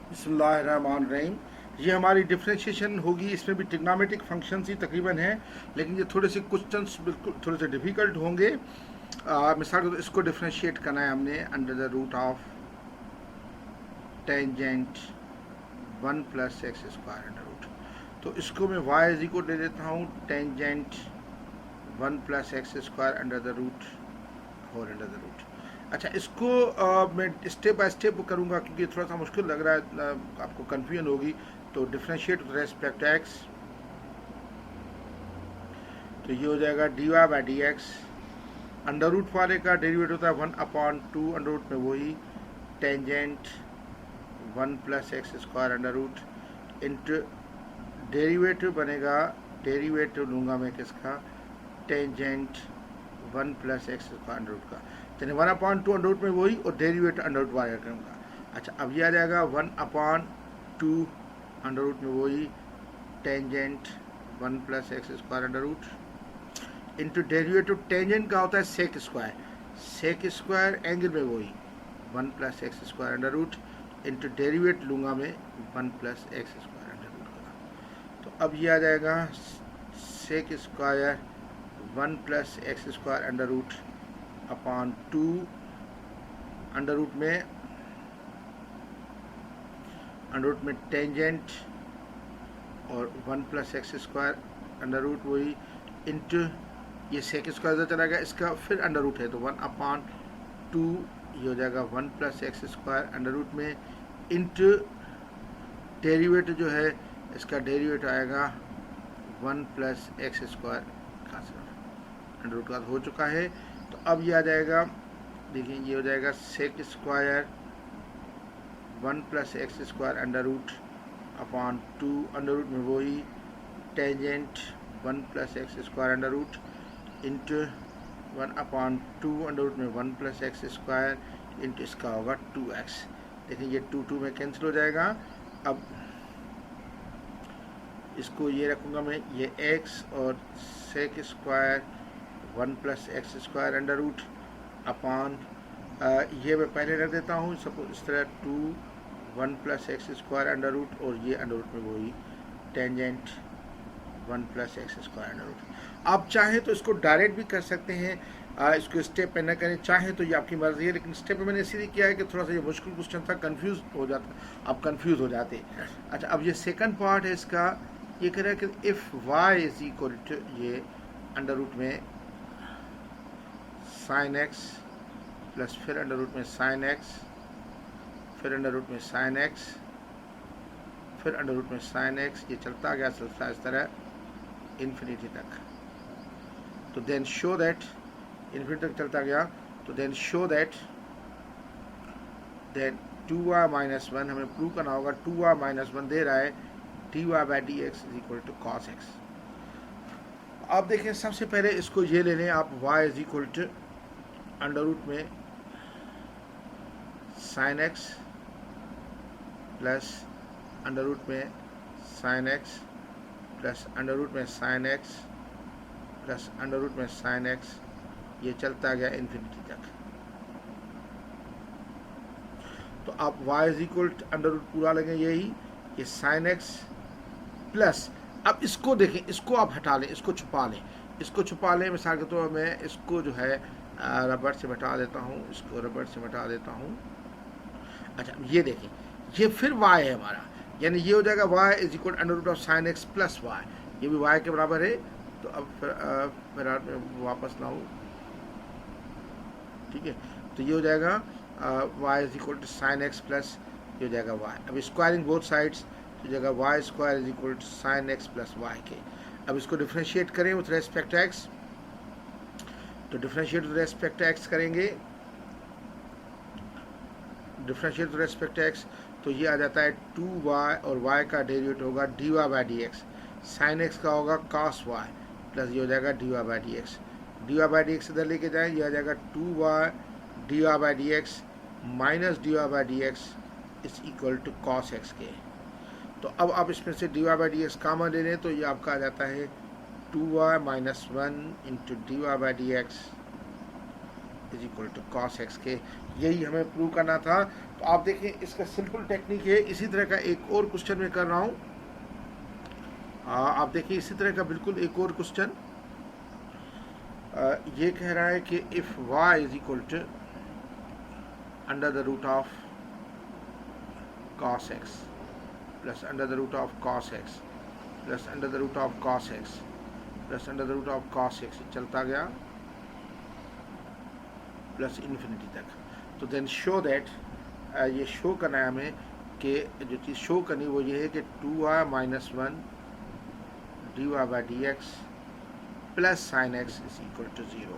बिस्मिल्लाहिर्रहमानिर्रहीम। ये हमारी डिफ्रेंशिएशन होगी। इसमें भी ट्रिग्नोमेट्रिक फंक्शंस ही तकरीबन हैं, लेकिन ये थोड़े से क्वेश्चंस बिल्कुल थोड़े से डिफ़िकल्ट होंगे। मिसाल के तौर इसको डिफ्रेंशिएट करना है हमने under the root of tangent 1 + x² under root. तो इसको मैं y इज इक्वल दे देता हूँ tangent 1 + x² under the root whole under the root. अच्छा, इसको मैं स्टेप बाय स्टेप करूँगा क्योंकि थोड़ा सा मुश्किल लग रहा है, आपको कन्फ्यूजन होगी। तो डिफ्रेंशिएट विद रेस्पेक्ट एक्स, तो ये हो जाएगा dy/dx। अंडर रूट वाले का डेरिवेटिव होता है 1/2 अंडर रूट में वही tangent 1 + x² under root into derivative बनेगा, डेरिवेटिव लूँगा मैं किसका, टेंजेंट 1 + x² अंडर रूट का। यानी 1/2 अंडर रूट में वही और डेरिवेटिव अंडर रूट वाले टर्म का। अच्छा, अब ये आ जाएगा 1/2 अंडर रूट में वही tangent 1 + x² under root into derivative tangent का होता है sec square, sec square angle में वही 1 + x² under root into derivative लूँगा मैं 1 + x² अंडर रूट का। तो अब ये आ जाएगा sec square 1 + x² under root upon 2 under root में टेंजेंट और 1 + x² अंडर रूट वही इंटू ये सेक स्क्वायर इधर चला गया, इसका फिर अंडर रूट है तो 1/2 ये हो जाएगा 1 + x² अंडर रूट में इंटू डेरिवेटिव जो है इसका डेरिवेटिव आएगा 1 + x² का अंडर रूट का हो चुका है। तो अब ये आ जाएगा, देखिए ये हो जाएगा sec square 1 + x² under root upon 2 under root में वही tangent 1 + x² under root into 1/2 under root में 1 + x² इंटू इसका होगा 2x। देखिए ये 2 में कैंसिल हो जाएगा। अब इसको ये रखूँगा मैं, ये x और sec square 1 + x² under root upon ये मैं पहले रख देता हूँ सपोज इस तरह 1 + x² अंडर रूट और ये अंडर रूट में वही टेंजेंट 1 + x² अंडर रूट। आप चाहें तो इसको डायरेक्ट भी कर सकते हैं, इसको स्टेप पे न करें, चाहें तो ये आपकी मर्जी है, लेकिन स्टेप पे मैंने इसीलिए किया है कि थोड़ा सा ये मुश्किल क्वेश्चन था, कंफ्यूज हो जाता, आप कंफ्यूज हो जाते। अच्छा, अब ये सेकंड पार्ट है इसका, ये कह रहा है कि if y is equal to ये अंडर रूट में साइन एक्स प्लस फिर अंडर रूट में साइन एक्स, फिर अंडर रूट में साइन एक्स, फिर अंडर रूट में साइन एक्स, ये चलता गया चलता इस तरह इन्फिनिटी तक। तो देन शो दैट इन्फिनिटी तक चलता गया, तो then show that then 2y-1 हमें प्रूव करना होगा, 2y-1 दे रहा है dy/dx is equal to cos x। आप देखें सबसे पहले इसको ये ले लें आप, y is equal to under root में sine x plus under root में sine x plus under root में sine x plus under root में साइन एक्स, ये चलता गया इन्फिनिटी तक। तो आप y is equal under root पूरा लेंगे यही, ये साइन एक्स प्लस, अब इसको देखें, इसको आप हटा लें, इसको छुपा लें, इसको छुपा लें। मिसाल के तौर मैं इसको जो है रबड़ से हटा देता हूँ, इसको रबड़ से हटा देता हूँ। अच्छा, ये देखें, ये फिर y है हमारा, यानी ये हो जाएगा y is equal under root of sine x plus Y, ये भी y के बराबर है। तो अब फिर वापस लाऊँ, ठीक है, तो ये हो जाएगा y is equal to sine x plus ये हो जाएगा y। अब स्क्वायरिंग बोथ साइड्स तो जगह y² is equal to sine x plus Y के। अब इसको डिफ्रेंशिएट करें विथ रेस्पेक्ट एक्स, तो डिफ्रेंशिएट विथ रेस्पेक्ट एक्स करेंगे, डिफ्रेंशिएट विथ रेस्पेक्ट एक्स, तो ये आ जाता है 2y और y का डेरिवेटिव होगा dy/dx, साइन एक्स का होगा cos y प्लस ये हो जाएगा dy/dx, dy/dx इधर लेके जाएं, ये आ जाएगा 2y dy/dx minus dy/dx is equal to cos x के। तो अब आप इसमें से dy/dx कामन ले लें, तो ये आपका आ जाता है 2y-1 into dy/dx is equal to cos x के। यही हमें प्रूव करना था। तो आप देखें इसका सिंपल टेक्निक है। इसी तरह का एक और क्वेश्चन मैं कर रहा हूँ। आप देखिए इसी तरह का बिल्कुल एक और क्वेश्चन ये कह रहा है कि if y is equal to under the root of cos x plus under the root of cos x plus under the root of cos x plus under the root of cos x चलता गया plus infinity तक। तो then show that, ये show करना है हमें कि जो चीज़ शो करनी वो ये है कि 2y minus 1 dy by D X plus sine X is equal to 0।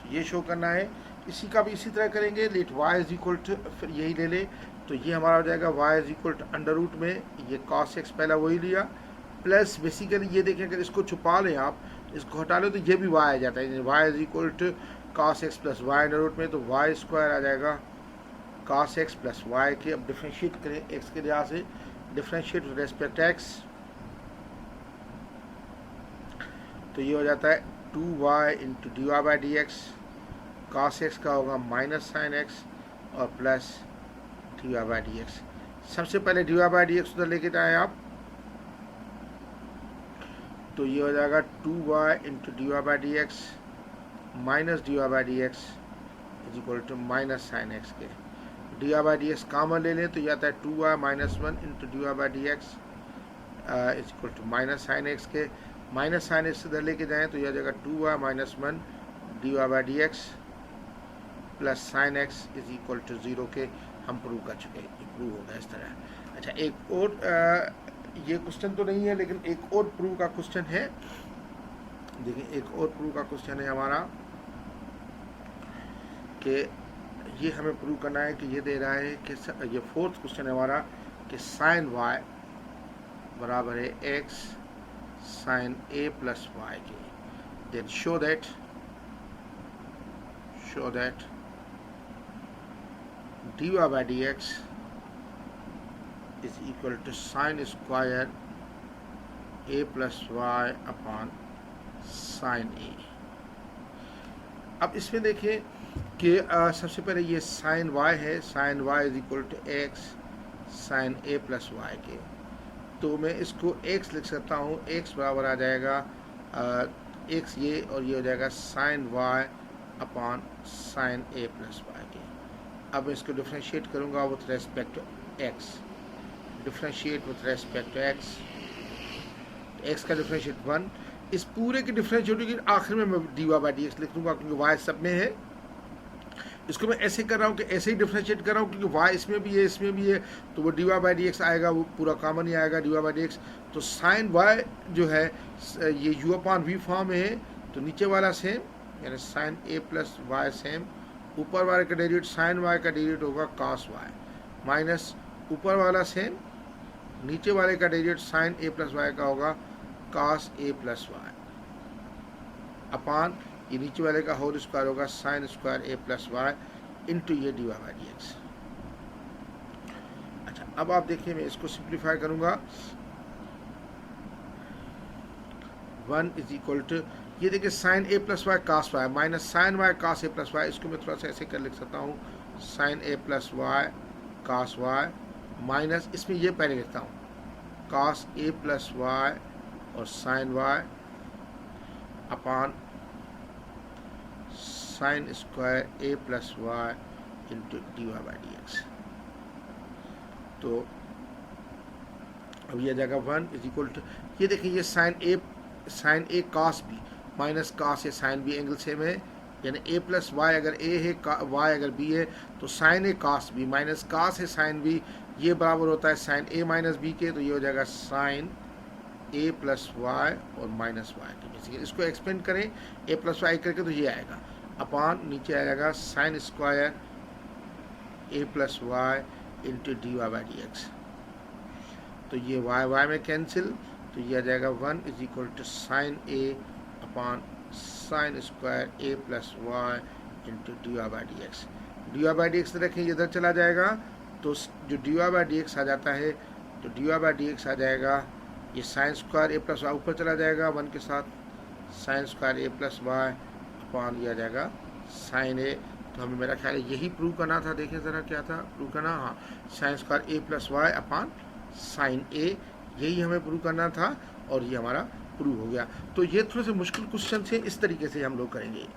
तो ये शो करना है। इसी का भी इसी तरह करेंगे। Let y is equal to, फिर यही ले ले तो ये हमारा हो जाएगा y is equal to under root में ये cos x पहला वही लिया प्लस बेसिकली ये देखें अगर इसको छुपा लें आप, इसको हटा लो तो ये भी y आ जाता है। y is equal to cos x plus y under root में, तो y स्क्वायर आ जाएगा cos x प्लस y के। अब डिफ्रेंशिएट करें x के लिहाज से, डिफ्रेंशिएट विद रेस्पेक्ट x, तो ये हो जाता है 2y into D Y by D x, cos x का होगा माइनस साइन x और plus d Y by D x. सबसे पहले d Y by D x उधर लेके जाएँ आप, तो ये हो जाएगा 2y into D Y by D x minus d Y by D x is equal to minus sine x के। D Y by D x common ले लें तो ये आता है 2y minus 1 into D Y by D x is equal to minus sine x के। Minus sine X इधर लेके जाएँ तो यह आ जाएगा 2y minus 1 D Y by D X plus sine X is equal to 0 के। हम प्रूव कर चुके हैं, ये प्रूव होगा इस तरह। अच्छा, एक और ये क्वेश्चन तो नहीं है लेकिन एक और प्रूव का क्वेश्चन है। देखिए एक और प्रूव का क्वेश्चन है हमारा कि ये हमें प्रूव करना है कि ये दे रहा है कि ये फोर्थ क्वेश्चन है हमारा कि साइन y बराबर है x sine a plus y के। Then show that dy by dx is equal to sin square a plus y upon sin a। अब इसमें देखिए कि सबसे पहले ये sin y है, sin y is equal to x sin a plus y के। तो मैं इसको x लिख सकता हूँ, x बराबर आ जाएगा x ये और ये हो जाएगा sin y upon sin a plus y के। अब इसको डिफ्रेंशिएट करूँगा with respect to x, differentiate with respect to x, x का डिफ्रेंशिएट 1। इस पूरे की डिफ्रेंशिएट की आखिर में मैं D Y by D X लिख दूँगा क्योंकि y सब में है। इसको मैं ऐसे कर रहा हूँ कि ऐसे ही डिफ्रेंशिएट कर रहा हूँ क्योंकि y इसमें भी है इसमें भी है, तो वो D Y by D X आएगा, वो पूरा कॉमन ही आएगा D Y by D X. तो साइन y जो है ये u अपॉन v फॉर्म में है, तो नीचे वाला सेम यानी sine a plus y same, ऊपर वाले का डेरिवेटिव साइन y का डेरिवेटिव होगा cos y माइनस ऊपर वाला सेम, नीचे वाले का derivative sine a plus y का होगा cos a plus y upon ये नीचे वाले का होल स्क्वायर होगा sine square a plus Y into ये d Y by D x. अच्छा, अब आप देखिए मैं इसको सिंप्लीफाई करूँगा। 1 इज इक्वल टू ये देखिए sine a plus Y cos Y minus sine Y cos a plus Y. इसको मैं थोड़ा सा ऐसे कर लिख सकता हूँ sine a plus Y cos Y minus इसमें ये पहले लिखता हूँ cos a प्लस वाई और sine Y upon sine square a plus Y into D Y by D X. तो अब ये जाएगा 1 इज इक्वल टू ये देखिए ये sine a cos b minus cos a sine b angle same है, यानी a प्लस वाई अगर a है y अगर b है तो sine a cos b minus cos a sine b ये बराबर होता है साइन a माइनस b के। तो ये हो जाएगा साइन a प्लस वाई और माइनस वाई के। बेसिकली इसको एक्सपेंड करें a प्लस वाई करके तो ये आएगा अपॉन नीचे आ जाएगा sine square a plus Y into D Y by D X. तो ये y में कैंसिल, तो ये आ जाएगा 1 is equal to sine a upon sine square a plus Y into D Y by D x. D Y by D x रखें इधर चला जाएगा तो जो d Y by D x आ जाता है तो d Y by D x आ जाएगा ये sine square a plus y ऊपर चला जाएगा 1 के साथ sine square a plus y upon ये आ जाएगा साइन a। तो हमें मेरा ख्याल है यही प्रूव करना था। देखें ज़रा क्या था प्रूव करना, हाँ साइन स्क्वायर ए प्लस वाई अपान साइन ए, यही हमें प्रूव करना था और ये हमारा प्रूव हो गया। तो ये थोड़े से मुश्किल क्वेश्चन थे, इस तरीके से हम लोग करेंगे।